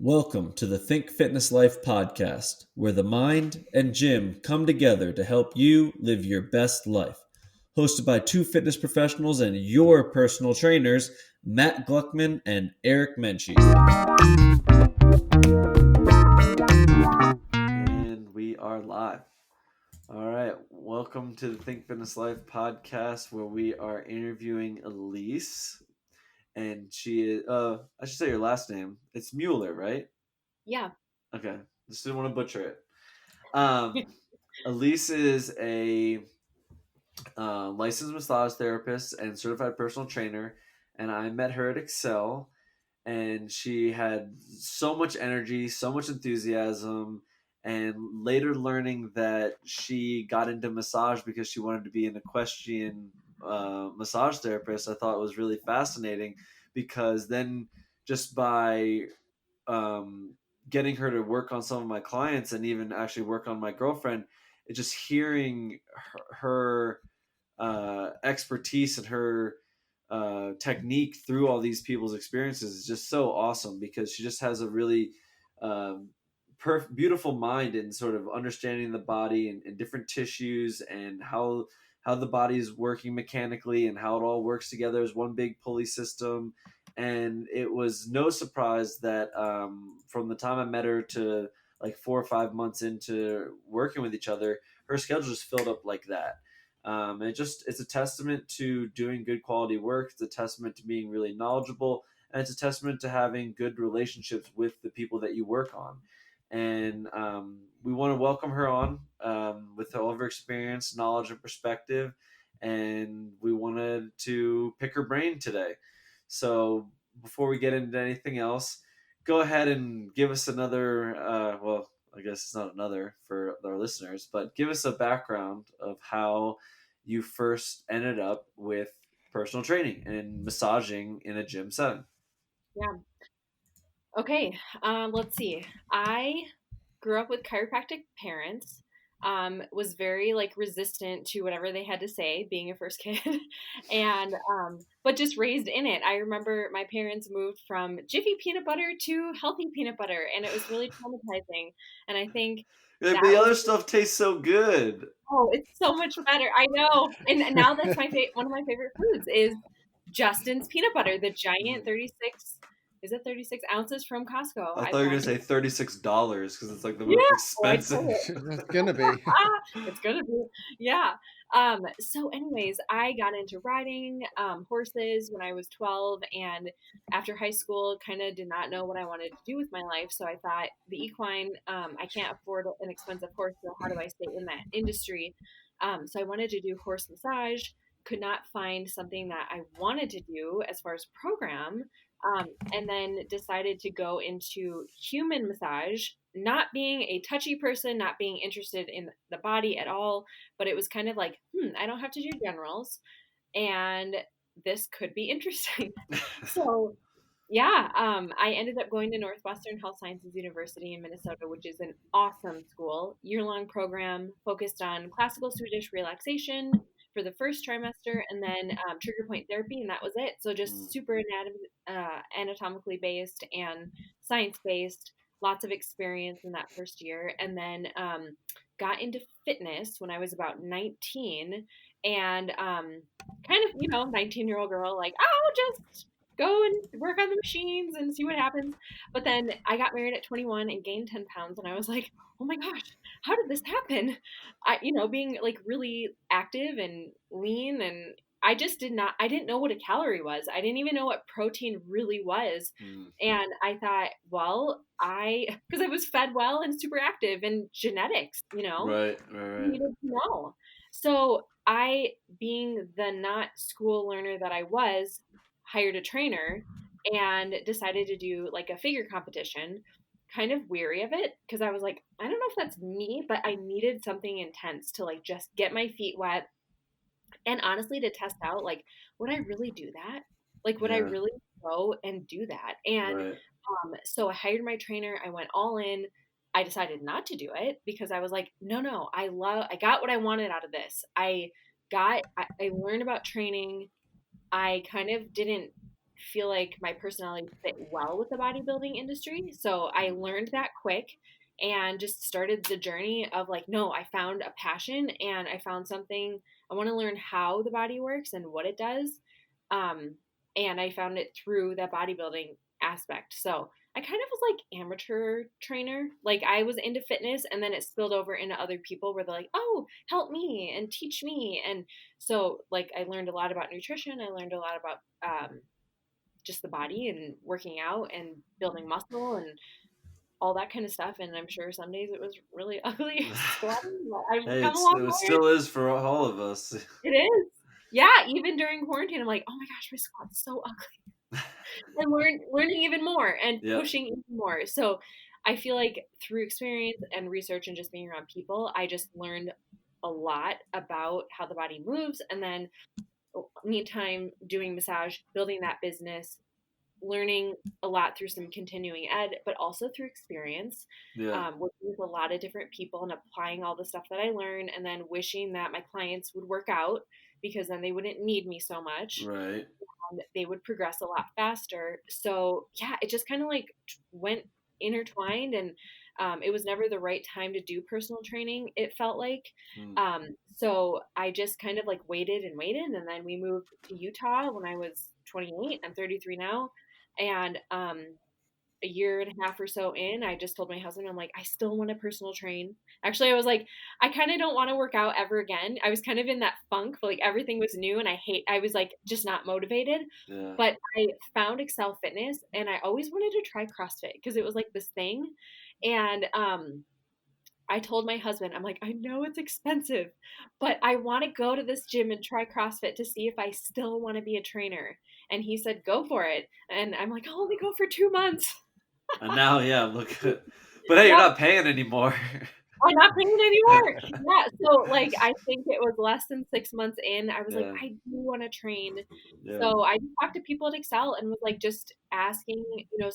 Welcome to the Think Fitness Life podcast, where the mind and gym come together to help you live your best life. Hosted by two fitness professionals and your personal trainers, Matt Gluckman and Eric Menchie. And we are live. All right, welcome to the Think Fitness Life podcast, where we are interviewing Alyse. And she is, I should say your last name. It's Mueller, right? Yeah. Okay. Just didn't want to butcher it. Alyse is a licensed massage therapist and certified personal trainer. And I met her at Excel. And she had so much energy, so much enthusiasm. And later learning that she got into massage because she wanted to be an equestrian massage therapist, I thought was really fascinating, because then just by um, getting her to work on some of my clients and even actually work on my girlfriend, just hearing her expertise and her technique through all these people's experiences is just so awesome, because she just has a really um, beautiful mind in sort of understanding the body and different tissues, and how the body is working mechanically and how it all works together as one big pulley system. And it was no surprise that from the time I met her to like 4 or 5 months into working with each other, her schedule just filled up like that. It's a testament to doing good quality work. It's a testament to being really knowledgeable, and it's a testament to having good relationships with the people that you work on. And we want to welcome her on with all of her experience, knowledge, and perspective. And we wanted to pick her brain today. So before we get into anything else, go ahead and give us another, I guess it's not another for our listeners, but give us a background of how you first ended up with personal training and massaging in a gym setting. Yeah. Okay. Let's see. I grew up with chiropractic parents. Was very resistant to whatever they had to say, being a first kid, and but just raised in it. I remember my parents moved from Jiffy peanut butter to healthy peanut butter, and it was really traumatizing. And I think But that the was other stuff tastes so good. it's so much better. I know. And now that's my one of my favorite foods is Justin's peanut butter, the giant 36, is it 36 ounces from Costco? I I thought you were gonna find say $36 because it's like the yeah, most oh, I expensive. told it. It's gonna be. It's gonna be, yeah. So anyways, I got into riding horses when I was 12, and after high school, kind of did not know what I wanted to do with my life. So I thought the equine, I can't afford an expensive horse, so how do I stay in that industry? So I wanted to do horse massage, could not find something that I wanted to do as far as program. And then decided to go into human massage, not being a touchy person, not being interested in the body at all, but it was kind of like, I don't have to do generals, and this could be interesting. So yeah, I ended up going to Northwestern Health Sciences University in Minnesota, which is an awesome school, year-long program focused on classical Swedish relaxation for the first trimester, and then trigger point therapy, and that was it. So just super anatomically based and science based. Lots of experience in that first year, and then got into fitness when I was about 19, and kind of 19-year-old girl, like, oh, just go and work on the machines and see what happens. But then I got married at 21 and gained 10 pounds. And I was like, oh my gosh, how did this happen? Being like really active and lean, and I didn't know what a calorie was. I didn't even know what protein really was. And I thought, well, because I was fed well and super active and genetics, Right, right, needed to know. So I, being the not school learner that I was, hired a trainer and decided to do like a figure competition. Kind of weary of it because I was like, I don't know if that's me, but I needed something intense to like just get my feet wet and honestly to test out like, would I really do that? Like, would I yeah, really go and do that? And right. so I hired my trainer. I went all in. I decided not to do it because I was like, no, I got what I wanted out of this. I learned about training. I kind of didn't feel like my personality fit well with the bodybuilding industry. So I Mm. learned that quick and just started the journey of like, no, I found a passion and I found something. I want to learn how the body works and what it does. Um, and I found it through that bodybuilding aspect. So I kind of was like amateur trainer. Like I was into fitness and then it spilled over into other people where they're like, oh, help me and teach me. And so like I learned a lot about nutrition. I learned a lot about just the body and working out and building muscle and all that kind of stuff. And I'm sure some days it was really ugly squatting, but I've Hey, come a long it way. still is for all of us. It is. Yeah, even during quarantine, I'm like, oh my gosh, my squat's so ugly. And learning even more and Yep. pushing even more. So I feel like through experience and research and just being around people, I just learned a lot about how the body moves. And then meantime doing massage, building that business, learning a lot through some continuing ed, but also through experience, Yeah. working with a lot of different people and applying all the stuff that I learned, and then wishing that my clients would work out because then they wouldn't need me so much Right. and they would progress a lot faster. So yeah, it just kind of like went intertwined, and it was never the right time to do personal training. It felt like, Mm. so I just kind of like waited and waited, and then we moved to Utah when I was 28. I'm 33 now, and a year and a half or so in, I just told my husband, I'm like, I still want to personal train. Actually, I was like, I kind of don't want to work out ever again. I was kind of in that funk, but like everything was new and I was like just not motivated. Yeah. But I found Excel Fitness and I always wanted to try CrossFit because it was like this thing. And I told my husband, I'm like, I know it's expensive, but I want to go to this gym and try CrossFit to see if I still want to be a trainer. And he said, go for it. And I'm like, I'll only go for 2 months. And now, yeah, look at. But hey, you're Yep. not paying anymore. I'm not paying anymore. Yeah. So like I think it was less than 6 months in. I was like, Yeah. I do want to train. Yeah. So I just talked to people at Excel and was like just asking,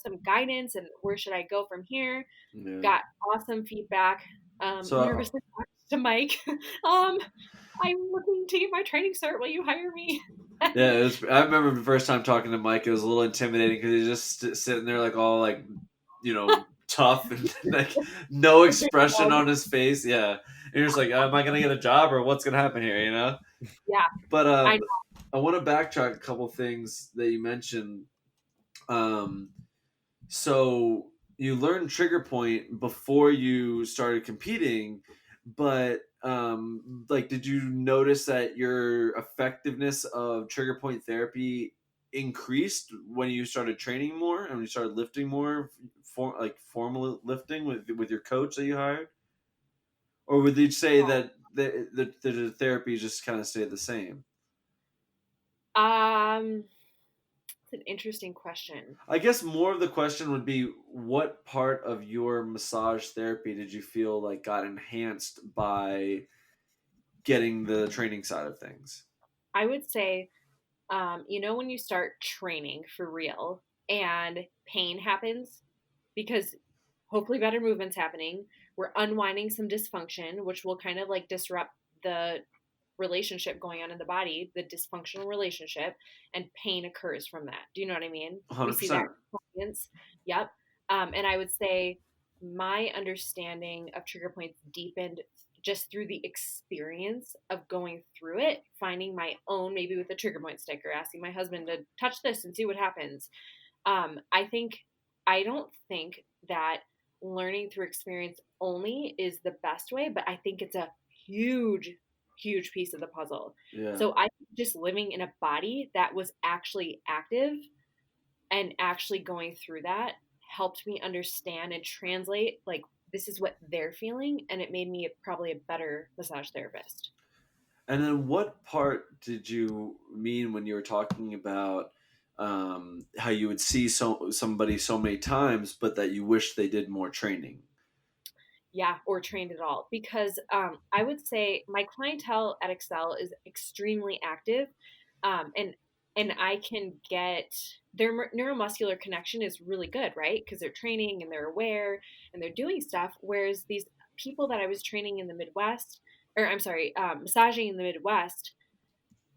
some guidance and where should I go from here. Yeah. Got awesome feedback. So Nervously talked to Mike. um, I'm looking to get my training cert. Will you hire me? yeah, it was. I remember the first time talking to Mike. It was a little intimidating because he's just sitting there like all like, tough and like no expression on his face. Yeah, and you're just like, am I gonna get a job or what's gonna happen here? Yeah, But I I want to backtrack a couple things that you mentioned. Um, so you learned trigger point before you started competing, but like, did you notice that your effectiveness of trigger point therapy increased when you started training more and when you started lifting more, like formal lifting with your coach that you hired, or would you say that the therapy just kind of stayed the same? it's an interesting question. I guess more of the question would be, what part of your massage therapy did you feel like got enhanced by getting the training side of things? I would say, when you start training for real and pain happens because hopefully better movement's happening, we're unwinding some dysfunction, which will kind of like disrupt the relationship going on in the body, the dysfunctional relationship, and pain occurs from that. Do you know what I mean? We see that 100%. in clients. Yep. And I would say my understanding of trigger points deepened just through the experience of going through it, finding my own, maybe with a trigger point sticker, asking my husband to touch this and see what happens. I think, I don't think that learning through experience only is the best way, but I think it's a huge, huge piece of the puzzle. Yeah. So I just living in a body that was actually active and actually going through that helped me understand and translate like this is what they're feeling, and it made me probably a better massage therapist. And then what part did you mean when you were talking about how you would see somebody so many times, but that you wish they did more training? Yeah, or trained at all. Because I would say my clientele at Excel is extremely active, and I can get their neuromuscular connection is really good, right? Because they're training and they're aware and they're doing stuff. Whereas these people that I was training in the Midwest, or I'm sorry, massaging in the Midwest,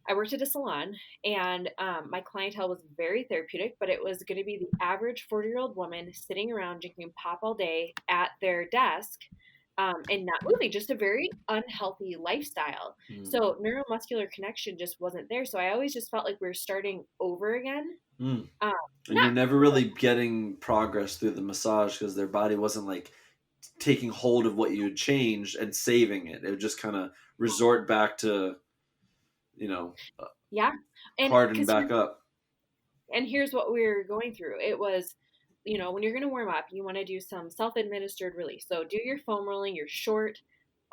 I worked at a salon, and my clientele was very therapeutic, but it was going to be the average 40-year-old woman sitting around drinking pop all day at their desk, and not moving, just a very unhealthy lifestyle. Mm. So neuromuscular connection just wasn't there. So I always just felt like we were starting over again. Mm. Um, And you're not never really getting progress through the massage because their body wasn't like taking hold of what you had changed and saving it. It would just kind of resort back to, you know, Yeah, and harden because back up. and here's what we were going through. It was, when you're going to warm up, you want to do some self-administered release. So do your foam rolling, your short,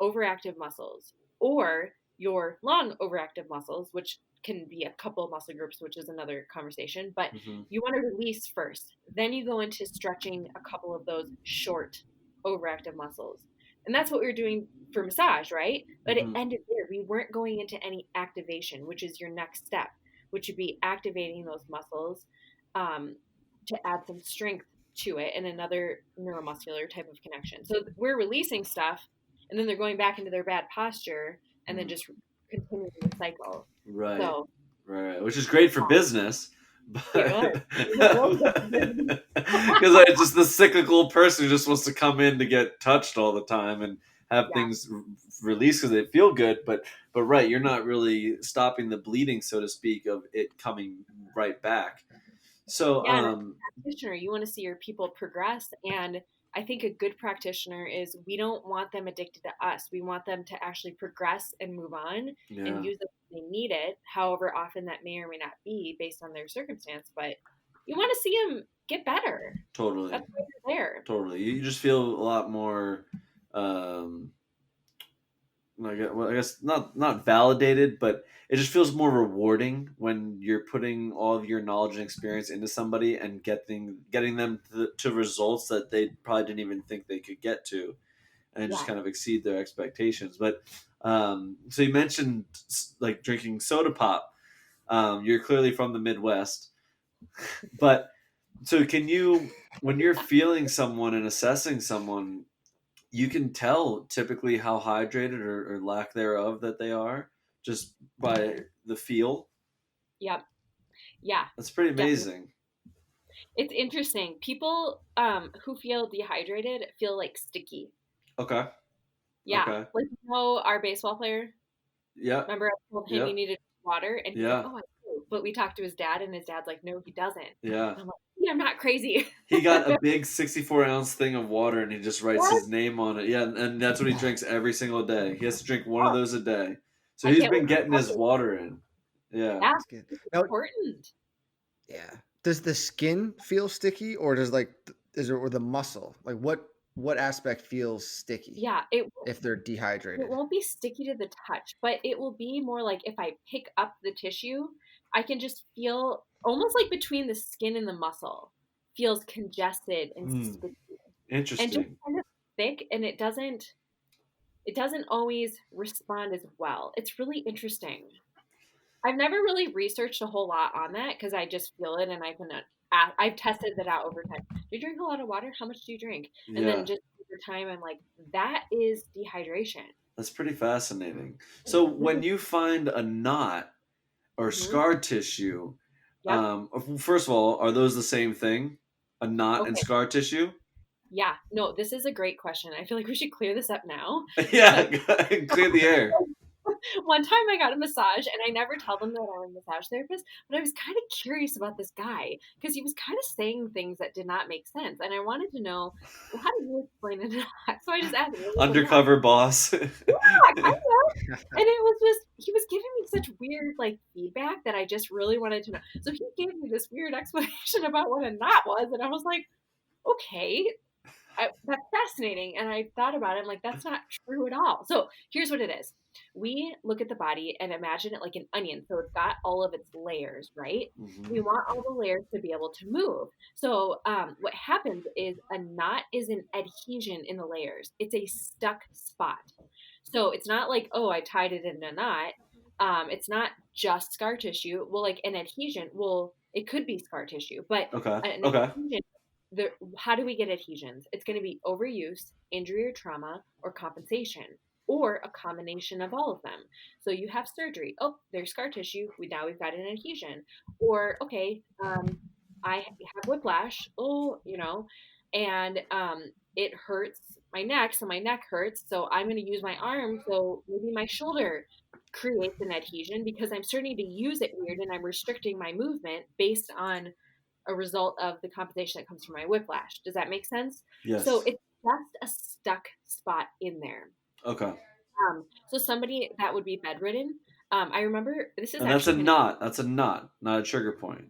overactive muscles, or your long, overactive muscles, which can be a couple of muscle groups, which is another conversation. But Hmm. you want to release first. Then you go into stretching a couple of those short, overactive muscles. And that's what we were doing for massage, right? But it Hmm. ended there. We weren't going into any activation, which is your next step, which would be activating those muscles, um, to add some strength to it and another neuromuscular type of connection. So we're releasing stuff, and then they're going back into their bad posture, and then Hmm. just continuing the cycle. Right. So Right. Which is great for business, it but was. It was really good for business. because I just the cyclical person who just wants to come in to get touched all the time and have Yeah. things released because they feel good, but right, you're not really stopping the bleeding, so to speak, of it coming right back. So Yeah, and as a practitioner, you want to see your people progress. And I think a good practitioner is, we don't want them addicted to us. We want them to actually progress and move on and yeah, use it when they need it, however often that may or may not be based on their circumstance. But you want to see them get better. totally, That's why they're there. totally. You just feel a lot more. Um, I guess not validated, but it just feels more rewarding when you're putting all of your knowledge and experience into somebody and getting them to results that they probably didn't even think they could get to, and just Yeah. kind of exceed their expectations. But so you mentioned like drinking soda pop. You're clearly from the Midwest, but so can you, when you're feeling someone and assessing someone, you can tell typically how hydrated or lack thereof that they are just by the feel. Yep. Yeah. That's pretty Definitely. amazing. It's interesting. People who feel dehydrated feel like sticky. Okay. Yeah. Okay. Like, our baseball player. Yep. Remember, I told him he Yep. needed water, and he's like, Yeah. "Oh, I do." But we talked to his dad, and his dad's like, "No, he doesn't." Yeah. And I'm like, "Yeah, I'm not crazy." He got a big 64-ounce thing of water and he just writes What? his name on it. Yeah, and that's what he drinks every single day. He has to drink one of Oh, those a day. So I he's can't been wait to getting tell his you. water in. Yeah. Yeah, That's good. it's Now, important. yeah. Does the skin feel sticky, or does is it or the muscle? Like what aspect feels sticky Yeah, if they're it dehydrated? won't be sticky to the touch, but it will be more like, if I pick up the tissue, I can just feel almost like between the skin and the muscle feels congested and Hmm. sticky and just Interesting. kind of thick, and it doesn't always respond as well. It's really interesting. I've never really researched a whole lot on that because I just feel it, and I've tested that out over time. Do you drink a lot of water? How much do you drink? And then Yeah. just over time, I'm like, that is dehydration. That's pretty fascinating. So when you find a knot or Mm-hmm. scar tissue, Yep. first of all, are those the same thing? A knot and Okay. scar tissue? Yeah. No, this is a great question. I feel like we should clear this up now Yeah, because clear the air. one time I got a massage, and I never tell them that I'm a massage therapist, but I was kind of curious about this guy because he was kind of saying things that did not make sense. And I wanted to know, well, how do you explain it? So I just asked him, what was a knot? Undercover boss. Yeah, kind of. And it was just, he was giving me such weird, like, feedback that I just really wanted to know. So he gave me this weird explanation about what a knot was. And I was like, okay, that's fascinating. And I thought about it. I'm like, that's not true at all. So here's what it is. We look at the body and imagine it like an onion. So it's got all of its layers, right? We Mhm. want all the layers to be able to move. So what happens is, a knot is an adhesion in the layers. It's a stuck spot. So it's not like, oh, I tied it in a knot. It's not just scar tissue. Well, like an adhesion, well, it could be scar tissue, but Okay. an Okay. adhesion, how do we get adhesions? It's going to be overuse, injury or trauma, or compensation. or a combination of all of them. So you have surgery. Oh, there's scar tissue. We've got an adhesion. Or okay, I have whiplash. Oh, and it hurts my neck, so my neck hurts. So I'm going to use my arm. So maybe my shoulder creates an adhesion because I'm starting to use it weird and I'm restricting my movement based on a result of the compensation that comes from my whiplash. Does that make sense? So Yes. it's just a stuck spot in there. Okay. So somebody that would be bedridden. I remember this is And that's a actually kind of knot. That's a knot, not a trigger point.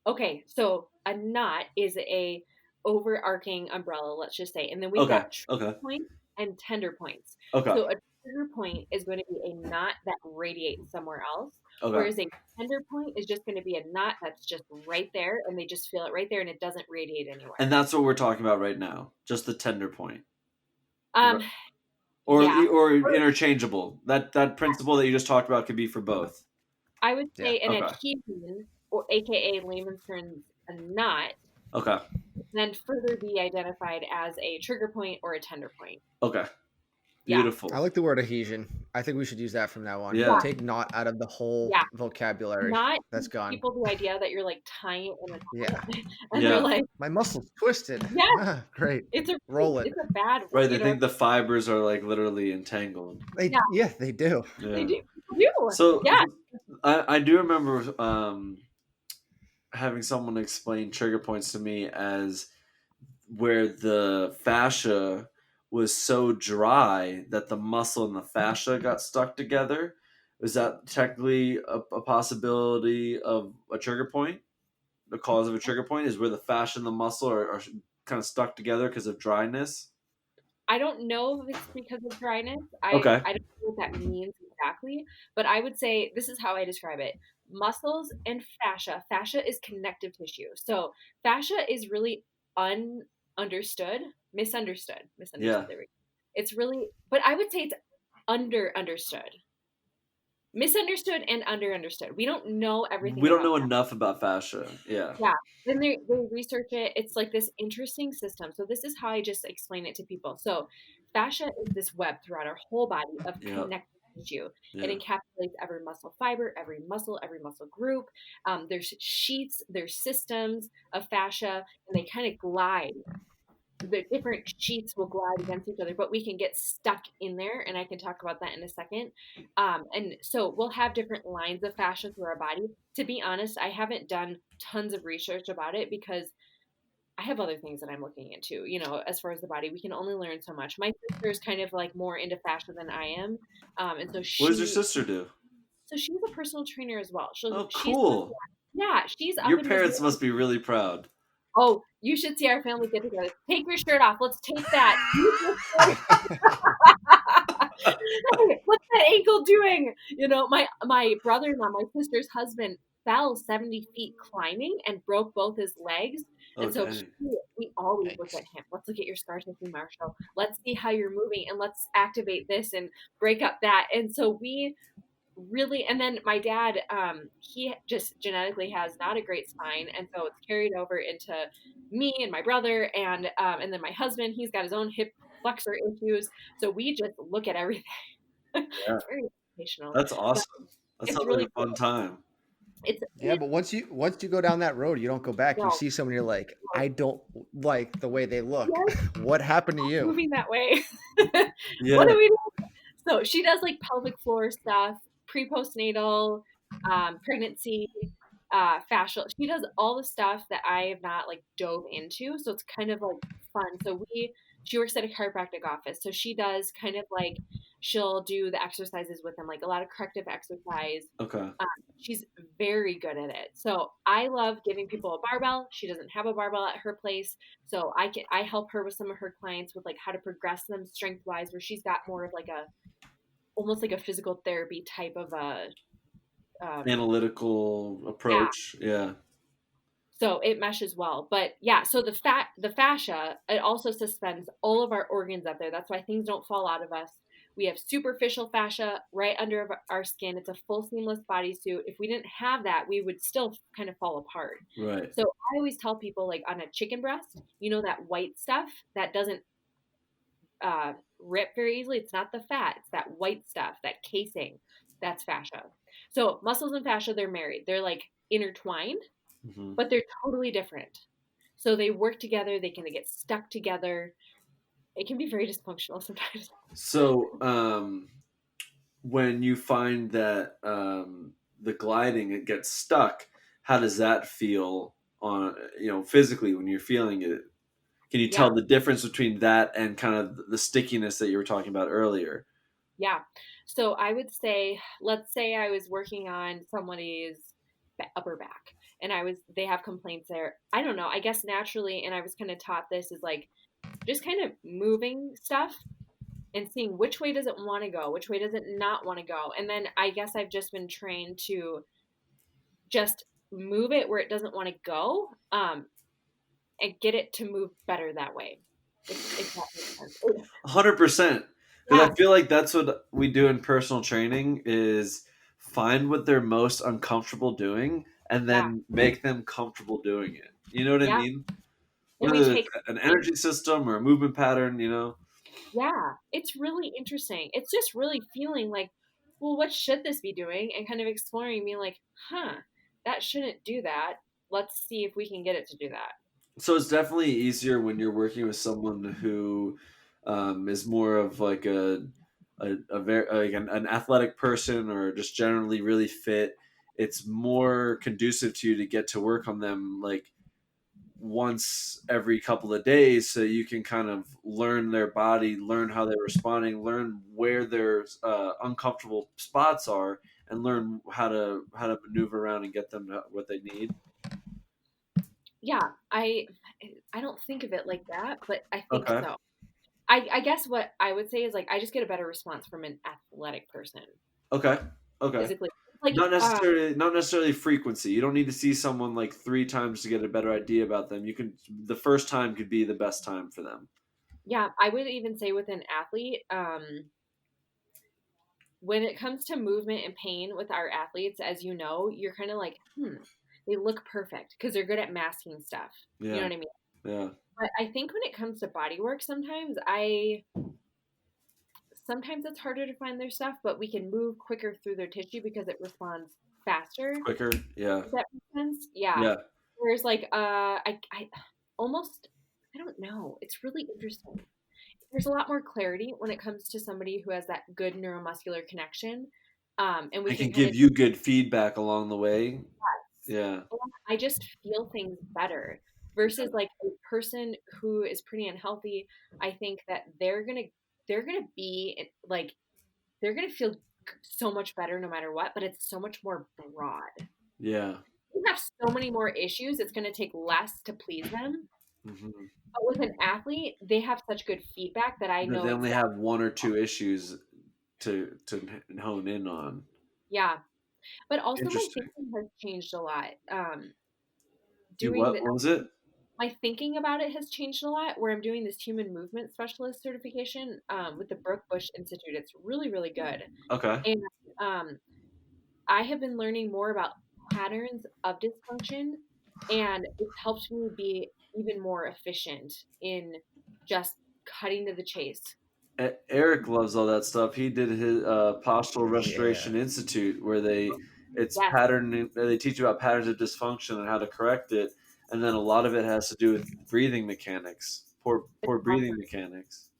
okay. So a knot is a overarching umbrella, let's just say, and then we've Okay. got trigger Okay. points and tender points. Okay. So a trigger point is going to be a knot that radiates somewhere else, Okay. whereas a tender point is just going to be a knot that's just right there, and they just feel it right there, and it doesn't radiate anywhere. And that's what we're talking about right now. Just the tender point. Um, Or yeah, or interchangeable. That principle that you just talked about could be for both. I would Yeah. say an Okay. adhesion, or AKA layman's terms, a knot, Okay. then further be identified as a trigger point or a tender point. Okay. Yeah, I Beautiful. like the word adhesion. I think we should use that from now on. Yeah. yeah, Take not out of the whole yeah. vocabulary. Not That's gives gone. people the idea that you're like tying it in a Yeah. knot, and they're Yeah. like, My muscle's twisted. yeah, Ah, great. Roll it. it's a bad, Right. They think the fibers are like literally entangled. They yeah, yeah, they do. they Yeah. do, do, So yeah. I do remember having someone explain trigger points to me as where the fascia was so dry that the muscle and the fascia got stuck together. Is that technically a possibility of a trigger point? The cause of a trigger point is where the fascia and the muscle are kind of stuck together because of dryness. I don't know if it's because of dryness. Okay. I don't know what that means exactly, but I would say this is how I describe it. Muscles and fascia. Fascia is connective tissue. So fascia is really understood, Yeah. misunderstood. There we go. It's really, but I would say it's understood, misunderstood, and understood. We don't know everything We don't about know fascia. enough about fascia. Yeah. Yeah. Then they research it. It's like this interesting system. So this is how I just explain it to people. So fascia is this web throughout our whole body of Yeah. connective tissue. It Yeah. encapsulates every muscle fiber, every muscle group. There's sheets, there's systems of fascia, and they kind of glide. The different sheets will glide against each other, but we can get stuck in there, and I can talk about that in a second. And so we'll have different lines of fascia through our body. To be honest, I haven't done tons of research about it because I have other things that I'm looking into. As far as the body, we can only learn so much. My sister is kind of like more into fascia than I am, and so What does your sister do? she's a personal trainer as well. Oh, She's cool. yeah, she's up Your in parents Missouri. must be really proud. Oh, you should see our family get together. Take your shirt off. Let's take that. Hey, what's that ankle doing? My brother-in-law, my sister's husband, fell 70 feet climbing and broke both his legs. Oh, And so dang. we always look Thanks. at him. Let's look at your scar tissue, Marshall. Let's see how you're moving and let's activate this and break up that. And so we really, and then my dad, he just genetically has not a great spine. And so it's carried over into me and my brother. And then my husband, he's got his own hip flexor issues. So we just look at everything. Yeah. It's very educational, That's but awesome. That it's sounds like really a cool. fun time. It's Yeah, but once you go down that road, you don't go back. You no, see someone, you're like, no. I don't like the way they look. Yes, What happened to you? moving that way. Yeah. What do we do? So she does like pelvic floor stuff, pre-postnatal, pregnancy, fascial. She does all the stuff that I have not like dove into. So it's kind of like fun. She works at a chiropractic office. So she does kind of like, she'll do the exercises with them, like a lot of corrective exercise. Okay. She's very good at it. So I love giving people a barbell. She doesn't have a barbell at her place. So I help her with some of her clients with like how to progress them strength wise, where she's got more of like almost like a physical therapy type of a Analytical yeah. approach. Yeah. So it meshes well. But yeah, so the fascia, it also suspends all of our organs up there. That's why things don't fall out of us. We have superficial fascia right under our skin. It's a full seamless bodysuit. If we didn't have that, we would still kind of fall apart. Right. So I always tell people, like on a chicken breast, that white stuff that doesn't rip very easily. It's not the fat, it's that white stuff, that casing. That's fascia. So muscles and fascia, they're married. They're like intertwined, Hmm. but they're totally different. So they work together, they can get stuck together. It can be very dysfunctional sometimes. So, when you find that the gliding it gets stuck, how does that feel on physically when you're feeling it? Can you Yeah, tell the difference between that and kind of the stickiness that you were talking about earlier? yeah. So I would say, let's say I was working on somebody's upper back and they have complaints there. I don't know. I guess naturally, and I was kind of taught this is like just kind of moving stuff and seeing which way does it want to go, which way does it not want to go. And then I guess I've just been trained to just move it where it doesn't want to go, and get it to move better that way. If that makes sense. 100%. Because Yeah, I feel like that's what we do in personal training is find what they're most uncomfortable doing and yeah, then make them comfortable doing it. You know what I yeah. mean? And we Whether it's take an energy system or a movement pattern. yeah, it's really interesting. It's just really feeling like, well, what should this be doing? And kind of exploring, being like, huh, that shouldn't do that. Let's see if we can get it to do that. So it's definitely easier when you're working with someone who is more of like a very like an athletic person or just generally really fit. It's more conducive to you to get to work on them like once every couple of days, so you can kind of learn their body, learn how they're responding, learn where their uncomfortable spots are, and learn how to maneuver around and get them what they need. Yeah, I don't think of it like that, but I think Okay. so. I guess what I would say is like I just get a better response from an athletic person Okay. Okay. physically. Like Not necessarily frequency. You don't need to see someone like 3 times to get a better idea about them. You can the first time could be the best time for them. yeah, I would even say with an athlete, when it comes to movement and pain with our athletes, as you know, you're kind of like, they look perfect because they're good at masking stuff. You know Yeah. what I mean? Yeah. But I think when it comes to body work, sometimes it's harder to find their stuff, but we can move quicker through their tissue because it responds faster. Quicker. Yeah. Does that make sense? Yeah. Yeah. Whereas like I almost I don't know. It's really interesting. There's a lot more clarity when it comes to somebody who has that good neuromuscular connection. And we I can can kind of give you good feedback along the way. Yeah. I just feel things better versus like a person who is pretty unhealthy. I think that they're gonna be like they're gonna feel so much better no matter what, but it's so much more broad. Yeah. You have so many more issues. It's gonna take less to please them. Hmm. But with an athlete, they have such good feedback that I know They only exactly. have one or two issues to hone in on. Yeah, but also my Interesting. thinking has changed a lot. You Doing what? the What was it? My thinking about it has changed a lot. Where I'm doing this human movement specialist certification with the Brooke Bush Institute. It's really really good, Okay. and um, I have been learning more about patterns of dysfunction, and it's helped me be even more efficient in just cutting to the chase. Eric loves all that stuff. He did his Postural Yeah. Restoration Institute, where it's Yes, pattern. They teach you about patterns of dysfunction and how to correct it, and then a lot of it has to do with breathing mechanics, it's poor breathing awesome. mechanics.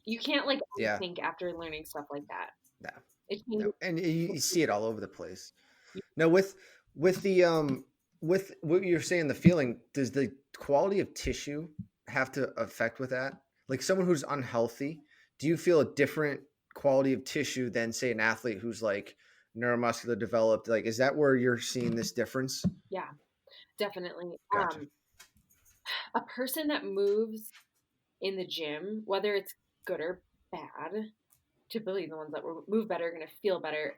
You can't like Yeah. unthink after learning stuff like that. No. It No. changes. And you see it all over the place. Now with the with what you're saying, the feeling, does the quality of tissue have to affect with that? Like someone who's unhealthy, do you feel a different quality of tissue than say an athlete who's like neuromuscular developed? Like, is that where you're seeing this difference? Yeah, definitely. Gotcha. A person that moves in the gym, whether it's good or bad, typically the ones that move better are going to feel better.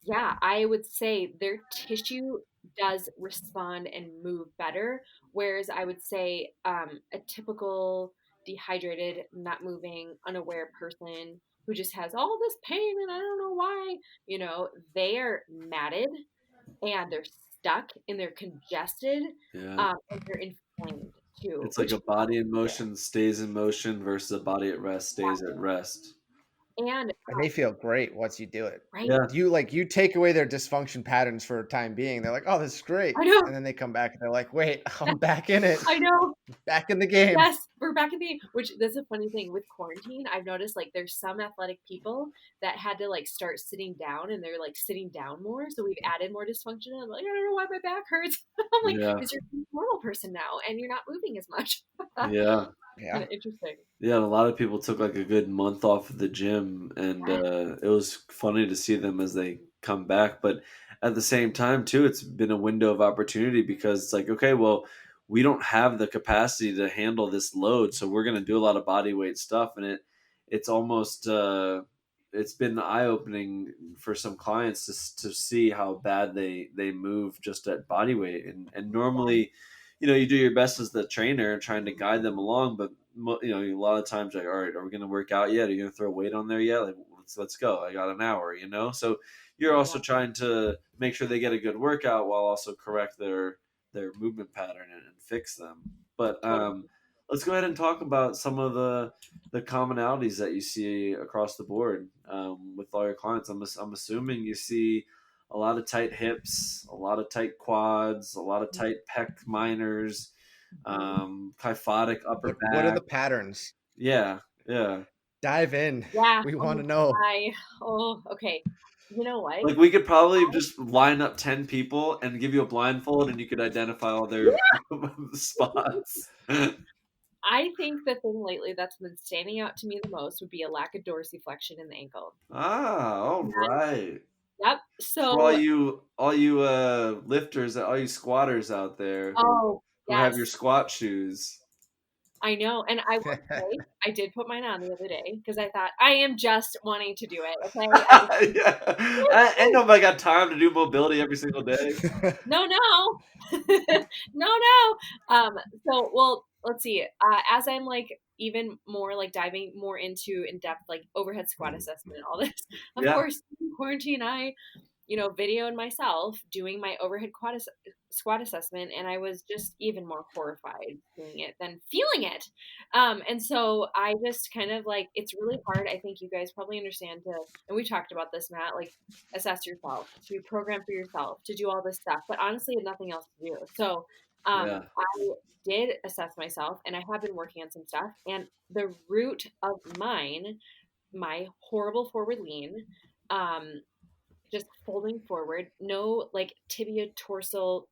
Yeah, I would say their tissue does respond and move better. Whereas I would say a typical dehydrated, not moving, unaware person who just has all this pain and I don't know why, they are matted and they're stuck and they're congested Yeah. and they're inflamed. too, It's like which a body in motion stays in motion versus a body at rest stays at rest. and And they feel great once you do it. right, Yeah, You take away their dysfunction patterns for a time being. They're like, "Oh, this is great." I know, And then they come back and they're like, "Wait, yeah, I'm back in it. I know. Back in the game." Yes, we're back in the which that's a funny thing with quarantine. I've noticed like there's some athletic people that had to like start sitting down and they're like sitting down more. So we've added more dysfunction. I'm like, I don't know why my back hurts. I'm like, yeah, because you're a normal person now and you're not moving as much. Kind yeah. Yeah. of interesting. Yeah, and a lot of people took like a good month off of the gym, and Yeah, it was funny to see them as they come back. But at the same time, too, it's been a window of opportunity because it's like, okay, well, we don't have the capacity to handle this load, so we're going to do a lot of body weight stuff, and it's almost it's been eye opening for some clients to see how bad they move just at body weight, and normally, you do your best as the trainer trying to guide them along, but a lot of times like, all right, are we going to work out yet? Are you going to throw weight on there yet? Like, let's go. I got an hour. So you're yeah, also trying to make sure they get a good workout while also correct their movement pattern and fix them. But totally. let's go ahead and talk about some of the commonalities that you see across the board with all your clients. I'm assuming you see a lot of tight hips, a lot of tight quads, a lot of tight pec minors, Mhm. kyphotic upper What are back. the patterns? Yeah, yeah. Dive in. Yeah. We want Oh, to know. okay. You know what? Like we could probably just line up 10 people and give you a blindfold and you could identify all their spots. I think the thing lately that's been standing out to me the most would be a lack of dorsiflexion in the ankle. All And, right. yep. For all So, you lifters, all you squatters out there oh, who have your yes, squat shoes. I know. And I will say, I did put mine on the other day because I thought I am just wanting to do it. Okay. Yeah. Ain't nobody got time to do mobility every single day. No, no, no, no. Well, let's see. As I'm like even more like diving more into in depth like overhead squat assessment and all this, of Yeah, course, in quarantine, I videoed myself doing my overhead squat assessment, and I was just even more horrified doing it than feeling it. And so I just kind of like it's really hard. I think you guys probably understand to, and we talked about this, Matt, like assess yourself, to program for yourself, to do all this stuff, but honestly, nothing else to do. So yeah, I did assess myself, and I have been working on some stuff, and the root of my horrible forward lean. Um, just folding forward, no like tibia dorsal,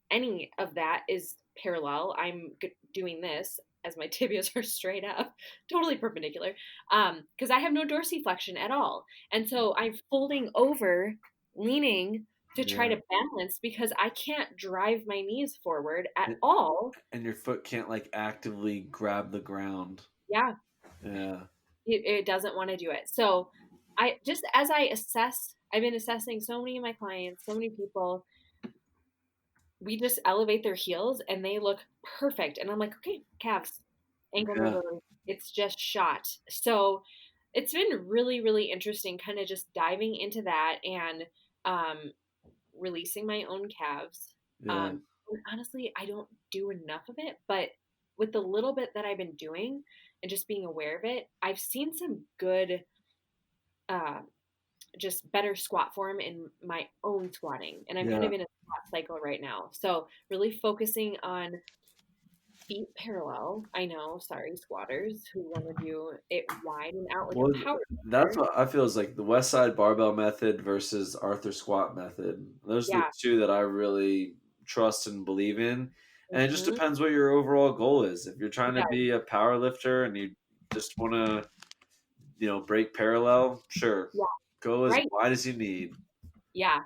any of that is parallel. I'm doing this as my tibias are straight up, totally perpendicular, because I have no dorsiflexion at all. And so I'm folding over, leaning to try yeah. to balance because I can't drive my knees forward at And all. and your foot can't like actively grab the ground. Yeah, Yeah, it doesn't want to do it. So I just as I assess, I've been assessing so many of my clients, so many people, we just elevate their heels and they look perfect. And I'm like, okay, calves, ankle yeah, mobility, it's just shot. So it's been really, really interesting kind of just diving into that and um, releasing my own calves. yeah, Honestly, I don't do enough of it, but with the little bit that I've been doing and just being aware of it, I've seen some good uh, just better squat form in my own squatting. And I'm kind yeah. of in a squat cycle right now. So really focusing on feet parallel. I know, sorry, squatters who want to do it wide and out like a Well, power that's lifter. what I feel is like the West Side barbell method versus Arthur squat method. Those are the Yeah. two that I really trust and believe in. And it just Hmm. depends what your overall goal is. If you're trying It to does. be a power lifter and you just want to, break parallel, sure. Yeah. Go as Right. wide as you need. Yeah.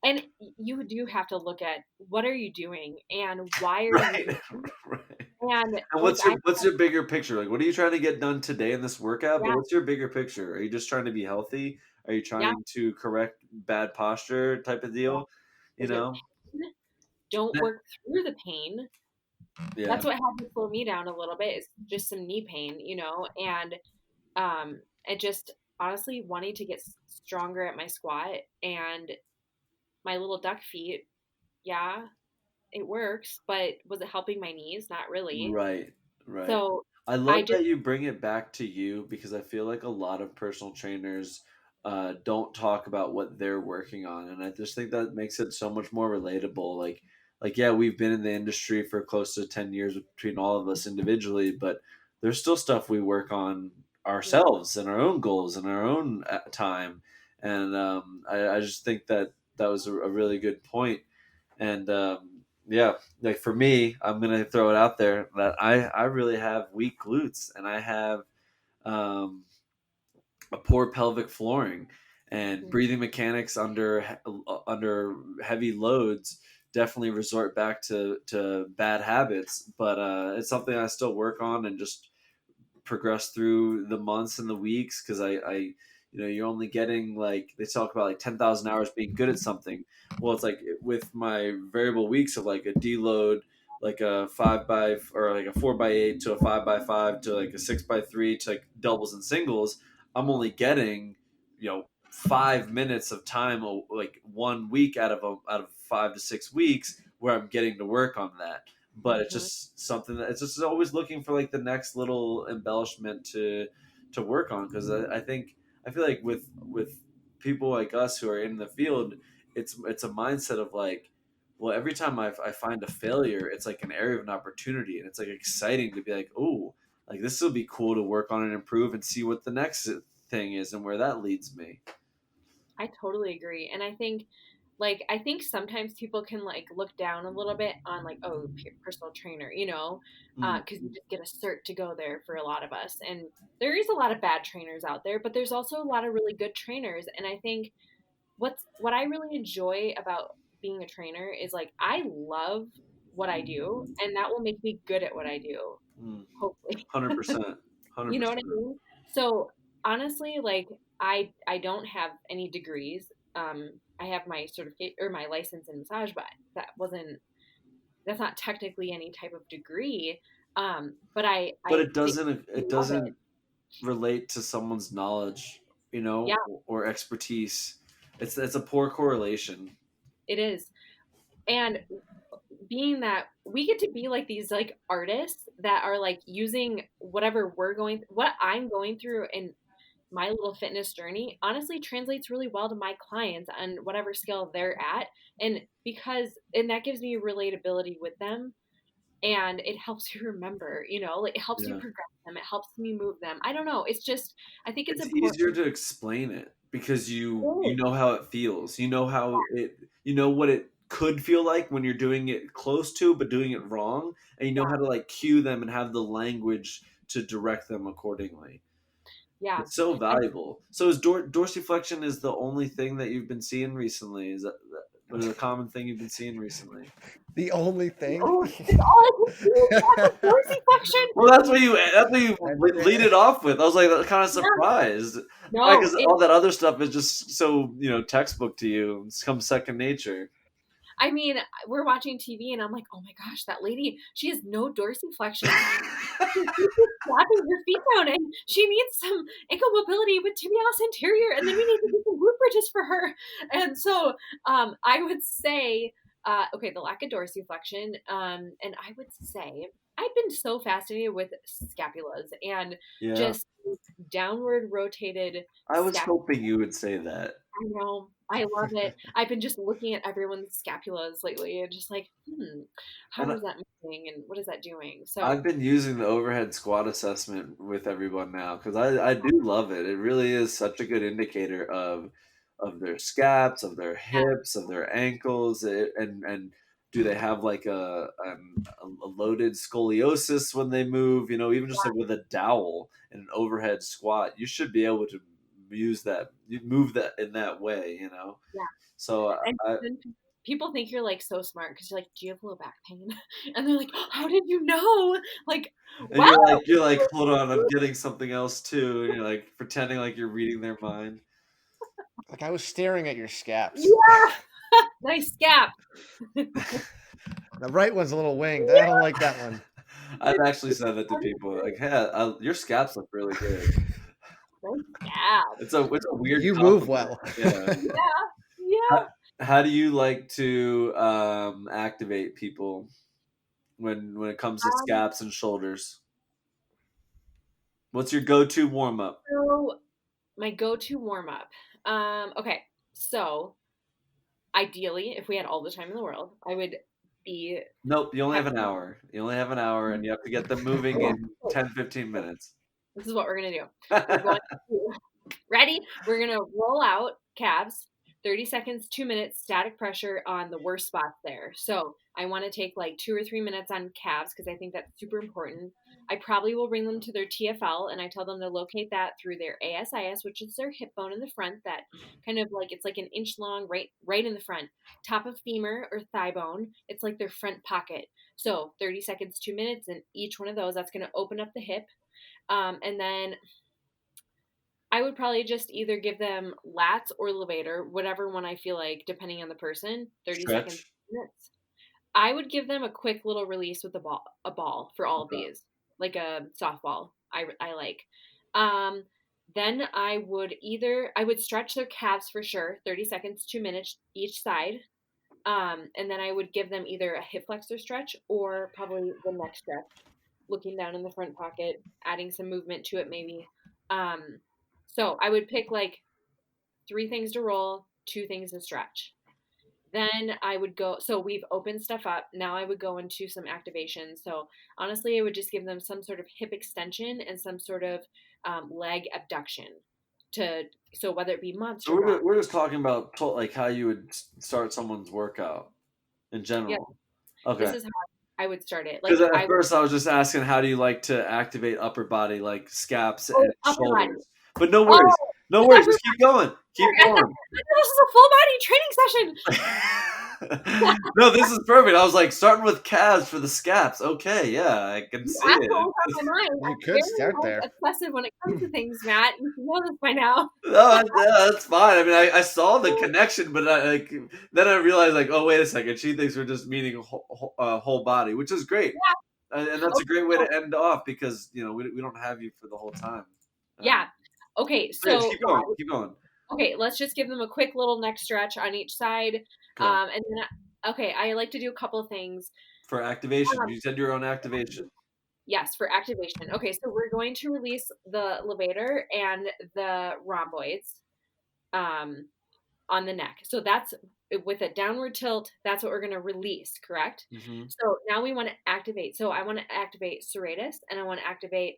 And you do have to look at what are you doing and why are you Right. doing Right. it? And And like what's your bigger picture? Like what are you trying to get done today in this workout? But yeah, what's your bigger picture? Are you just trying to be healthy? Are you yeah, trying to correct bad posture type of yeah. deal? You Is it know? pain? Don't work through the pain. Yeah. That's what had to slow me down a little bit is just some knee pain, and it just honestly wanting to get stronger at my squat and my little duck feet. Yeah, it works, but was it helping my knees? Not really. Right, right. So I love I just, that you bring it back to you because I feel like a lot of personal trainers don't talk about what they're working on, and I just think that makes it so much more relatable. Like yeah, we've been in the industry for close to 10 years between all of us individually, but there's still stuff we work on yeah, ourselves and our own goals and our own time, and I just think that that was a really good point, and yeah, like for me, I'm gonna throw it out there that I really have weak glutes and I have um, a poor pelvic flooring and mhm, breathing mechanics under heavy loads definitely resort back to bad habits. But it's something I still work on and just progress through the months and the weeks because you're only getting like they talk about like 10,000 hours being good at something. Well, it's like with my variable weeks of like a deload, like a 5 by or like a 4 by 8 to a 5 by 5 to like a 6 by 3 to like doubles and singles. I'm only getting 5 minutes of time like 1 week out of 5 to 6 weeks where I'm getting to work on that, but it's mhm. just something that it's just always looking for like the next little embellishment to work on because I feel like with people like us who are in the field, it's a mindset of like, well, every time I find a failure, it's like an area of an opportunity, and it's like exciting to be like, oh, like this will be cool to work on and improve and see what the next thing is and where that leads me. I totally agree. And I think sometimes people can like look down a little bit on like, oh, personal trainer, Mm, because you just get a cert to go there for a lot of us. And there is a lot of bad trainers out there, but there's also a lot of really good trainers. And I think what I really enjoy about being a trainer is like I love what I do, and that will make me good at what I do, mm, hopefully. 100%, You know what 100%. I mean? So honestly, like I don't have any degrees. I have my certificate or my license in massage, but that's not technically any type of degree. But But I think I it love it. doesn't relate to someone's knowledge, Yeah, or expertise. It's a poor correlation. it is. And being that we get to be like these like artists that are like using what I'm going through in my little fitness journey honestly translates really well to my clients on whatever scale they're at, and that gives me relatability with them, and it helps you remember, like it helps you Yeah. progress them, it helps me move them. I don't know, it's just I think it's It's easier important. to explain it because It you is. know how it feels. You know what it could feel like when you're doing it close to but doing it wrong, and you know how Yeah, to like cue them and have the language to direct them accordingly. yeah. It's so And valuable. So is dorsiflexion is the only thing that you've been seeing recently? What is a common thing you've been seeing recently? The only thing. oh, it's all I can do is lack of dorsiflexion. Well, that's what you That's lead it. it off with. I was like kind of Yeah, surprised, right? no, Because all that other stuff is just so textbook to you. It's come second nature. I mean, we're watching TV and I'm like, oh my gosh, that lady, she has no dorsiflexion. She's just flapping her feet down and she needs some ankle mobility with tibialis anterior. And then we need to do some glute bridges for her. And so I would say, okay, the lack of dorsiflexion. And I would say, I've been so fascinated with scapulas and Yeah, just downward rotated I was scapulas. hoping you would say that. I know. I love it. I've been just looking at everyone's scapulas lately and just like, how And is that moving and what is that doing? So, I've been using the overhead squat assessment with everyone now because I do love it. It really is such a good indicator of their scaps, of their yeah, hips, of their ankles, and do they have like a loaded scoliosis when they move? Even just like with a dowel and an overhead squat, you should be able to move that in that way. yeah. So And I, then people think you're like so smart because you're like, do you have low back pain? And they're like, how did you know? Like, and well, you're like, hold on, I'm getting something else too, and you're like pretending like you're reading their mind. Like I was staring at your scaps. yeah, nice scap. The right one's a little winged. I don't Yeah, like that one. I've actually said that to people, like, "Hey, your scaps look really good." nice scap. It's a weird You move compliment. well. Yeah. Yeah, How, yeah. How do you like to activate people when it comes to Um, scaps and shoulders? What's your go-to warm up? so my go-to warm up. Okay, so ideally, if we had all the time in the world, I would be Nope, you only have an having. hour. You only have an hour, and you have to get them moving in 10-15 minutes. This is what we're gonna do. We're going to ready? We're gonna roll out calves, 30 seconds, 2 minutes, static pressure on the worst spots there. So I want to take like 2 or 3 minutes on calves because I think that's super important. I probably will bring them to their TFL and I tell them to locate that through their ASIS, which is their hip bone in the front, that kind of like it's like an inch long, right in the front. Top of femur or thigh bone, it's like their front pocket. So 30 seconds, 2 minutes, and each one of those, that's going to open up the hip. And then I would probably just either give them lats or levator, whatever one I feel like, depending on the person. 30 seconds, Stretch. minutes. I would give them a quick little release with a ball for all of Okay. these, like a softball. I like. Um, then I would stretch their calves for sure, 30 seconds, 2 minutes each side. And then I would give them either a hip flexor stretch or probably the neck stretch, looking down in the front pocket, adding some movement to it maybe. Um, so I would pick like 3 things to roll, 2 things to stretch. Then I would go, so we've opened stuff up. Now I would go into some activation. So honestly, I would just give them some sort of hip extension and some sort of leg abduction to, so whether it be So monster we're walk. we're just talking about like how you would start someone's workout in Yeah, general. this Okay. is how I would start it. Because Like at I would, first I was just asking, how do you like to activate upper body, like scaps and oh, upper body. shoulders? But no Oh, worries, no I worries. thought we Just keep going, keep were, going. I thought this was a full body training session. No, this is perfect. I was like starting with calves for the scaps. Okay, yeah, I can You see it. absolutely have my mind. You I'm could very start there. obsessive when it comes to things, Matt. You should know this by now. No, yeah, that's fine. I mean, I saw the connection, but then I realized like, oh wait a second, she thinks we're just meaning whole body, which is great, and that's a Okay, great way so, to end off because we don't have you for the whole time. yeah. Okay, Yeah, just so keep going, keep going. okay, let's just give them a quick little neck stretch on each side. Okay, And then okay, I like to do a couple of things. for activation, Um, you said your own activation. yes, for activation. Okay, so we're going to release the levator and the rhomboids um, on the neck. So that's with a downward tilt. That's what we're going to release, correct? Hmm. So now we want to activate. So I want to activate serratus and I want to activate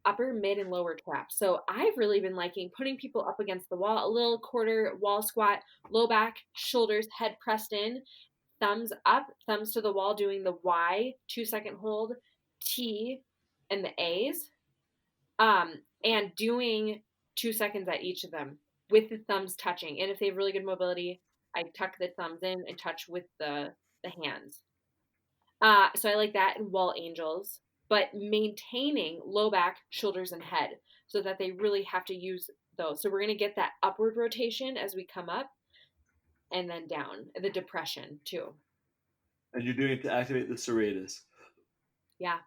upper, mid, and lower traps. So I've really been liking putting people up against the wall, a little quarter wall squat, low back, shoulders, head pressed in, thumbs up, thumbs to the wall, doing the Y, 2 second hold, T, and the A's, and doing 2 seconds at each of them with the thumbs touching. And if they have really good mobility, I tuck the thumbs in and touch with the hands. So I like that in wall angels, but maintaining low back, shoulders, and head so that they really have to use those. So we're going to get that upward rotation as we come up and then down, the depression too. And you're doing it to activate the serratus. Yeah.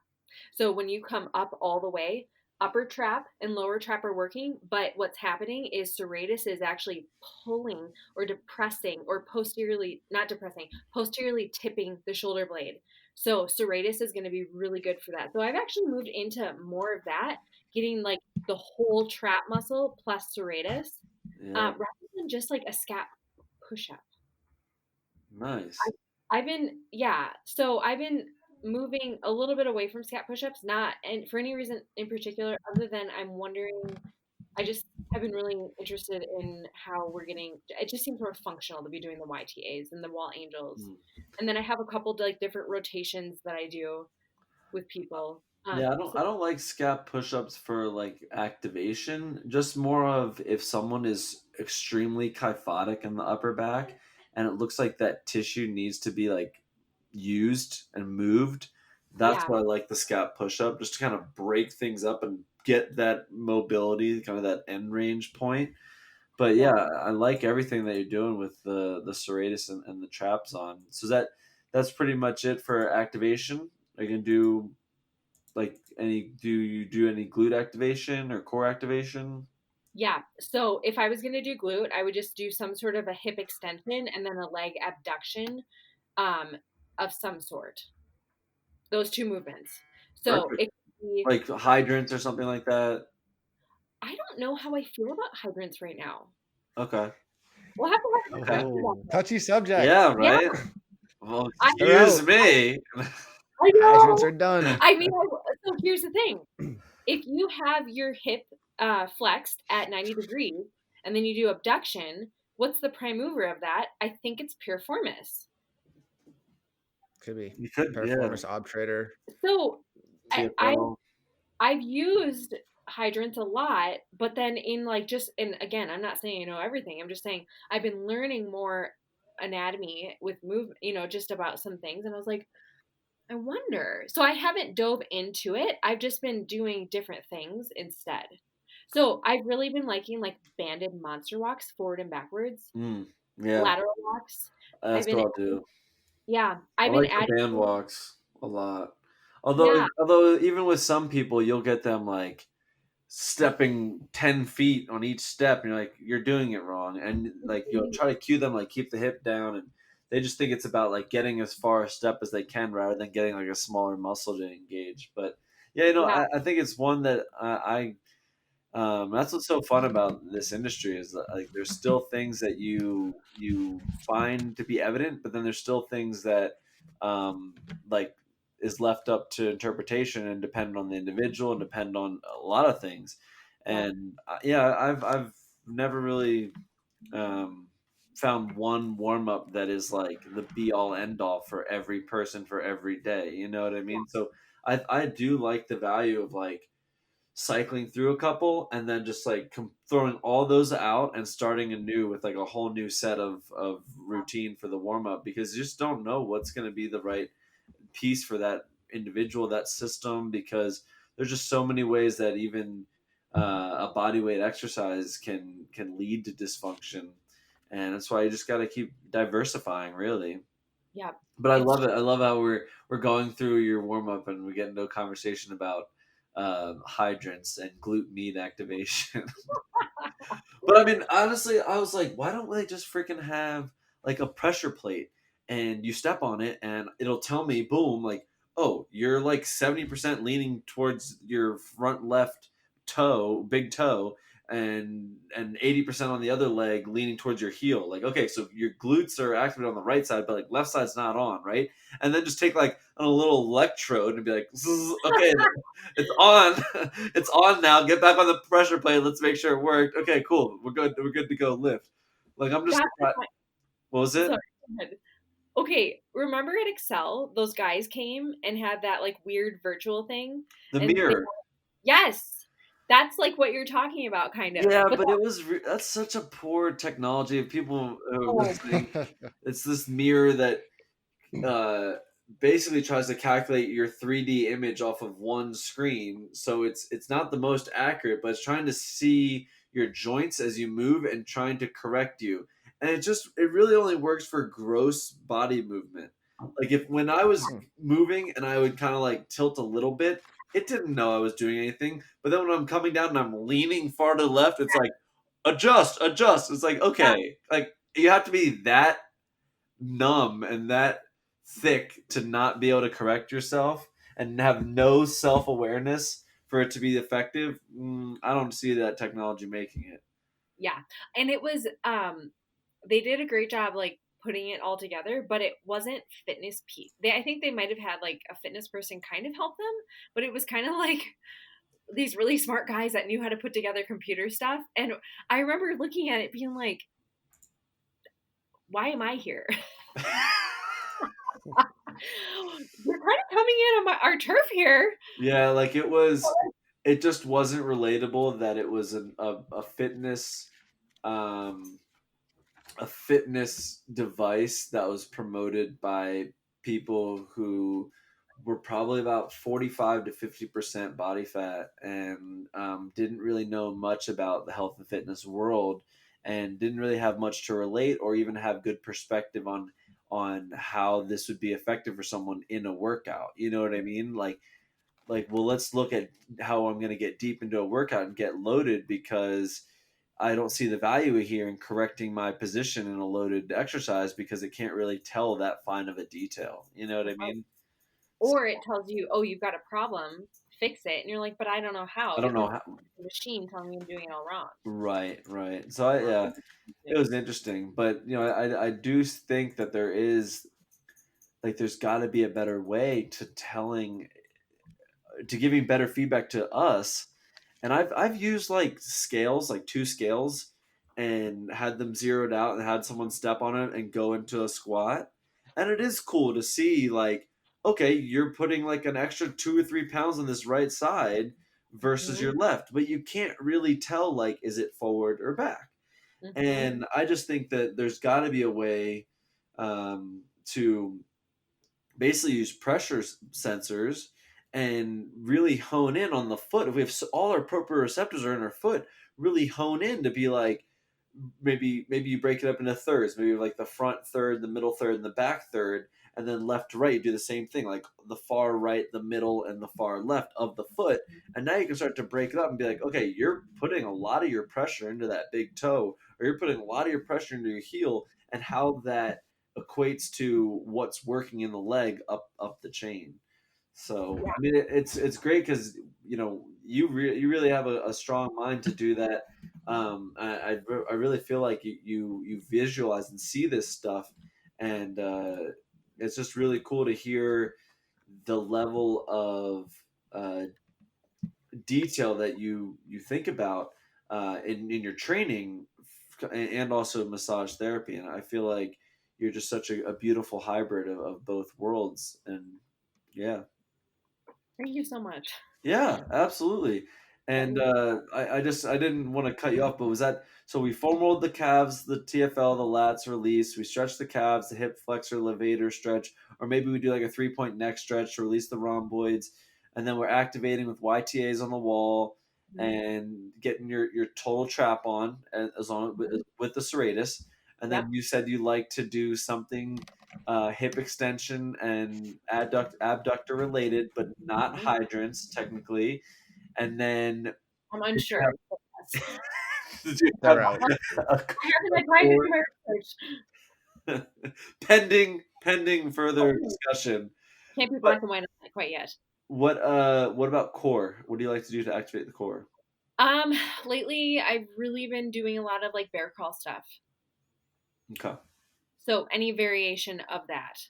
So when you come up all the way, upper trap and lower trap are working, but what's happening is serratus is actually pulling or depressing or posteriorly, not depressing, posteriorly tipping the shoulder blade. So serratus is going to be really good for that. So I've actually moved into more of that, getting like the whole trap muscle plus serratus, Yeah, rather than just like a scap push up. nice. I've been, yeah. So I've been moving a little bit away from scat push-ups, not and for any reason in particular, other than I'm wondering. I just have been really interested in how we're getting. It just seems more functional to be doing the YTAs and the wall angels, Mm. and then I have a couple like different rotations that I do with people. Yeah, I don't like scap push-ups for like activation. Just more of if someone is extremely kyphotic in the upper back and it looks like that tissue needs to be like used and moved. That's Yeah, why I like the scap push-up, just to kind of break things up and get that mobility, kind of that end range point. But yeah. yeah, I like everything that you're doing with the serratus and the traps on. So that's pretty much it for activation. I can do like any do you do any glute activation or core activation? Yeah. So if I was going to do glute, I would just do some sort of a hip extension and then a leg abduction um, of some sort. Those two movements. So Perfect. it could be, Like hydrants or something like that. I don't know how I feel about hydrants right now. Okay. We'll have to have a Okay. discussion about Oh, that. touchy subject. Yeah, Yeah, right? Well, I, They're excuse out. me. I Hydrants know. are done. I mean, so here's the thing. If you have your hip flexed at 90 degrees and then you do abduction, what's the prime mover of that? I think it's piriformis. Could be You could, yeah. performance obturator. So I, I TFL. I've used hydrants a lot, but then in like just and again, I'm not saying I know everything. I'm just saying I've been learning more anatomy with move, just about some things, and I was like, I wonder. So I haven't dove into it. I've just been doing different things instead. So I've really been liking like banded monster walks forward and backwards, Mm, yeah, lateral walks. I've that's been what I'll do. yeah, I I've been like the adding band walks a lot. yeah. Although even with some people, you'll get them like stepping 10 feet on each step, and you're like, you're doing it wrong. And like, you'll try to cue them, like, keep the hip down. And they just think it's about like getting as far a step as they can rather than getting like a smaller muscle to engage. But yeah, Yeah, I think it's one that that's what's so fun about this industry is that, like, there's still things that you find to be evident, but then there's still things that um, like is left up to interpretation and depend on the individual and depend on a lot of things. yeah, And yeah, I've never really um, found one warm up that is like the be all end all for every person for every day. You know what I yeah, mean? So I do like the value of like cycling through a couple and then just like throwing all those out and starting anew with like a whole new set of routine for the warm up, because you just don't know what's going to be the right piece for that individual, that system, because there's just so many ways that even a body weight exercise can lead to dysfunction, and that's why you just got to keep diversifying, really. yeah. But I It's love it. I love how we're going through your warm up and we get into a conversation about hydrants and glute med activation. But I mean, honestly, I was like, why don't they just freaking have like a pressure plate and you step on it and it'll tell me, boom, like, oh, you're like 70% leaning towards your front left toe, big toe, and 80% on the other leg leaning towards your heel. Like, okay, so your glutes are activated on the right side, but like left side's not on, right? And then just take like a little electrode and be like, okay, it's on. It's on now. Get back on the pressure plate. Let's make sure it worked. Okay, cool. We're good. We're good to go lift. Like, I'm just that's surprised. What was it? sorry. Go ahead. Okay, remember at Excel, those guys came and had that like weird virtual thing, The and mirror. yes, that's like what you're talking about, kind of. Yeah, But but it was that's such a poor technology. If people are oh, listening, it's this mirror that uh, basically tries to calculate your 3D image off of one screen. So it's not the most accurate, but it's trying to see your joints as you move and trying to correct you. And it really only works for gross body movement. Like if when I was moving and I would kind of like tilt a little bit, it didn't know I was doing anything. But then when I'm coming down and I'm leaning far to the left, it's like adjust, adjust. It's like yeah, okay, like you have to be that numb and that thick to not be able to correct yourself and have no self awareness for it to be effective. I don't see that technology making it. yeah, and it was they did a great job like putting it all together, but it wasn't fitness peak. I think they might have had like a fitness person kind of help them, but it was kind of like these really smart guys that knew how to put together computer stuff. And I remember looking at it being like, why am I here? You're kind of coming in on our turf here. Yeah, like it just wasn't relatable that it was a fitness um, a fitness device that was promoted by people who were probably about 45 to 50% body fat and didn't really know much about the health and fitness world and didn't really have much to relate or even have good perspective on how this would be effective for someone in a workout. You know what I mean? Like well, let's look at how I'm going to get deep into a workout and get loaded because I don't see the value here in correcting my position in a loaded exercise because it can't really tell that fine of a detail. You know what I Right. mean? So Or it tells you, oh, you've got a problem, fix it. And you're like, but I don't know how I don't know because how. the machine telling me I'm doing it all wrong. Right, right. So yeah, it was interesting, but I do think that there is like there's got to be a better way to giving better feedback to us. And I've used like scales, like two scales, and had them zeroed out and had someone step on it and go into a squat. And it is cool to see like, okay, you're putting like an extra 2 or 3 pounds on this right side versus Mm-hmm. your left, but you can't really tell like is it forward or back. Mm-hmm. And I just think that there's got to be a way to basically use pressure sensors and really hone in on the foot. If we have all our proprioceptors are in our foot, really hone in to be like, maybe you break it up into thirds, maybe like the front third, the middle third, and the back third, and then left to right you do the same thing, like the far right, the middle, and the far left of the foot. And now you can start to break it up and be like, okay, you're putting a lot of your pressure into that big toe, or you're putting a lot of your pressure into your heel, and how that equates to what's working in the leg up the chain. So I mean, it's great because you really have a strong mind to do that. I really feel like you visualize and see this stuff, and it's just really cool to hear the level of detail that you think about in your training, and also massage therapy. And I feel like you're just such a beautiful hybrid of both worlds. And yeah. Thank you so much. Yeah, absolutely. That And means I didn't want to cut you off, but was that so? We foam rolled the calves, the TFL, the lats release. We stretch the calves, the hip flexor, levator stretch, or maybe we do like a 3 point neck stretch to release the rhomboids, and then we're activating with YTAs on the wall mhm, and getting your total trap on as long mhm. with the serratus. And Yep. then you said you like to do something hip extension and abductor related, but not Mhm. hydrants technically. And then I'm unsure. But yes. did you have They're out. I have a to try to core do my research. pending further Oh, discussion. can't be But black and white on that quite yet. what about core? What do you like to do to activate the core? Um, Lately I've really been doing a lot of like bear crawl stuff. Okay. So any variation of that.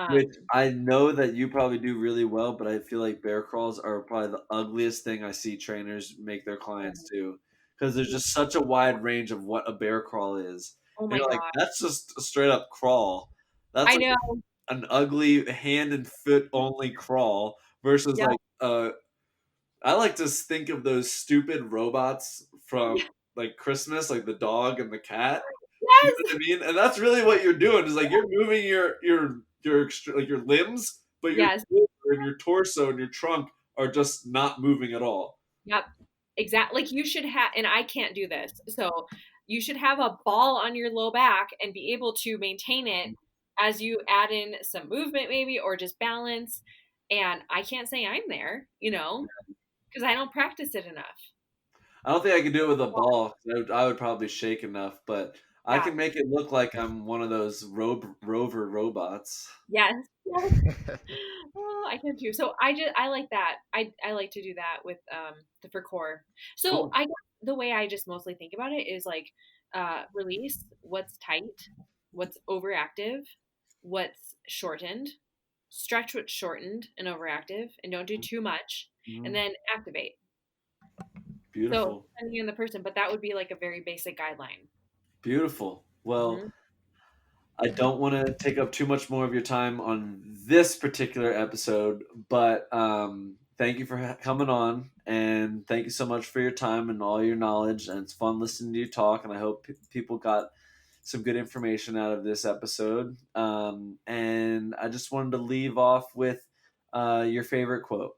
Which Um, I know that you probably do really well, but I feel like bear crawls are probably the ugliest thing I see trainers make their clients do, because there's yeah. just such a wide range of what a bear crawl is. Oh And my you're like, God. that's just a straight up crawl. That's I like know. an ugly hand and foot only crawl versus Yeah. like I like to think of those stupid robots from like Christmas, like the dog and the cat. You know what Yes. I mean? And that's really what you're doing is like you're moving like your limbs, but your Yes. shoulder and your torso and your trunk are just not moving at all. Yep. Exactly. Like you should have, and I can't do this. So you should have a ball on your low back and be able to maintain it as you add in some movement, maybe, or just balance. And I can't say I'm there, because I don't practice it enough. I don't think I could do it with a ball. 'Cause I would probably shake enough, but I Yeah. can make it look like I'm one of those rover robots. Yes. Yes. Oh, I can too. So I like that. I like to do that with the for core. So Cool. I guess the way I just mostly think about it is like release what's tight, what's overactive, what's shortened, stretch what's shortened and overactive, and don't do too much, and Mhm. then activate. So Beautiful. depending on the person, but that would be like a very basic guideline. Beautiful. Well, Hmm. I don't want to take up too much more of your time on this particular episode, but thank you for coming on, and thank you so much for your time and all your knowledge. And it's fun listening to you talk, and I hope people got some good information out of this episode. And I just wanted to leave off with your favorite quote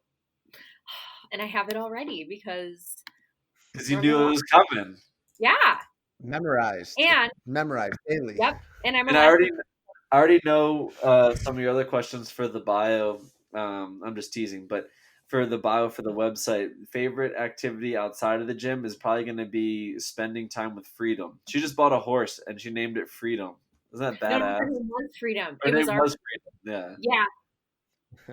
And I have it already because because you we're on the knew it walk. was coming, Yeah. Memorized. And Memorized daily. yep. And I'm a and master. I already know some of your other questions for the bio. I'm just teasing, but for the bio for the website, favorite activity outside of the gym is probably going to be spending time with Freedom. She just bought a horse and she named it Freedom. Isn't that No, her badass? name was Freedom. Her It was name our was Freedom. yeah.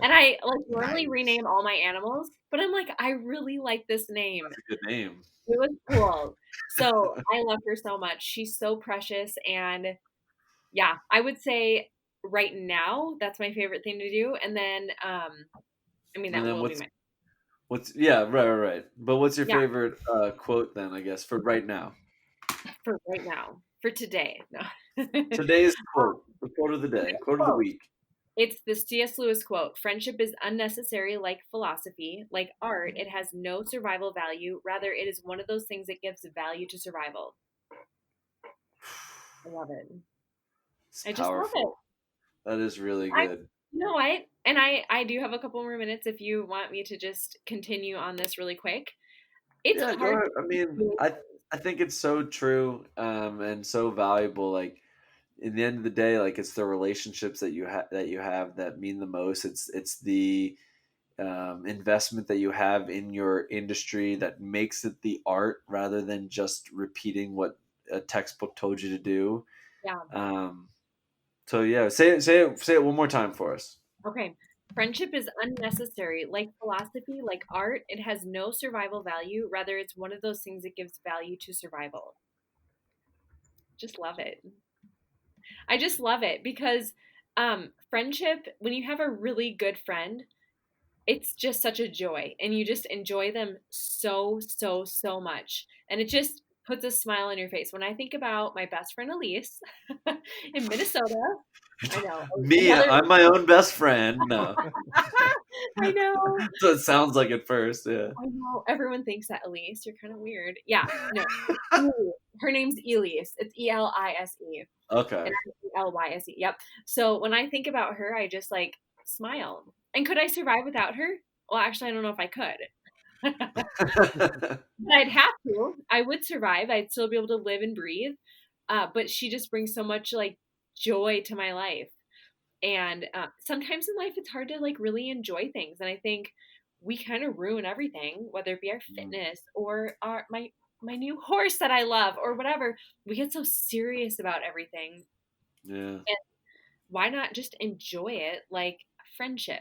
And I like normally Nice. rename all my animals, but I'm like, I really like this name. That's a good name. It was cool. So I love her so much. She's so precious. And yeah, I would say right now, that's my favorite thing to do. And then, I mean, And that then will be my, what's yeah, right. But what's your yeah, favorite quote then, I guess, for right now? for right now, for today. No. Today's quote, the quote of the day, quote of the Quote. week. It's the C.S. Lewis quote: "Friendship is unnecessary like philosophy, like art. It has no survival value. Rather, it is one of those things that gives value to survival." I love it. It's I just love it. powerful. That is really I, good. you know what? And I do have a couple more minutes if you want me to just continue on this really quick. It's Yeah, go hard ahead. to I mean, do. I think it's so true, and so valuable. Like in the end of the day, like it's the relationships that you have that mean the most. It's the investment that you have in your industry that makes it the art rather than just repeating what a textbook told you to do. Yeah. Um, so yeah, say it one more time for us. Okay. Friendship is unnecessary. Like philosophy, like art, it has no survival value. Rather, it's one of those things that gives value to survival. Just love it. I just love it because friendship, when you have a really good friend, it's just such a joy and you just enjoy them so much. And it just puts a smile on your face. When I think about my best friend Alyse in Minnesota, I know. Me, Another I'm my own best friend. No, I know. so it sounds like at first. Yeah. I know. Everyone thinks that Elise. You're kind of weird. Yeah. No. Elise. Her name's Elise. It's Elise. Okay. And I'm Lyse. Yep. So when I think about her, I just like smile. And could I survive without her? Well, actually, I don't know if I could. But I'd have to. I would survive. I'd still be able to live and breathe. But she just brings so much like joy to my life. And sometimes in life, it's hard to like really enjoy things. And I think we kind of ruin everything, whether it be our Mm, fitness or my new horse that I love or whatever. We get so serious about everything. yeah. And why not just enjoy it like friendship?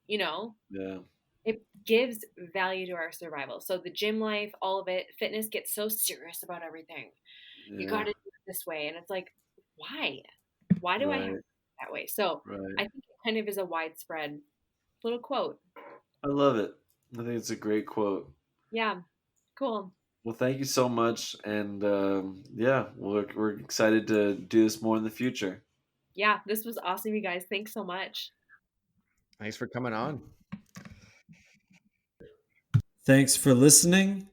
You know, Yeah. it gives value to our survival. So the gym life, all of it, fitness gets so serious about everything. You got Yeah. to do it this way. And it's like, why? Why do I have to Right. do it that way? So Right. I think it kind of is a widespread little quote. I love it. I think it's a great quote. Yeah, cool. Well, thank you so much, and yeah, we're excited to do this more in the future. Yeah, this was awesome, you guys. Thanks so much. Thanks for coming on. Thanks for listening.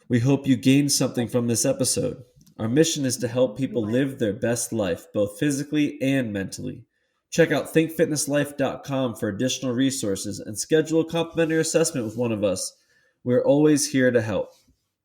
We hope you gained something from this episode. Our mission is to help people live their best life, both physically and mentally. Check out thinkfitnesslife.com for additional resources and schedule a complimentary assessment with one of us. We're always here to help.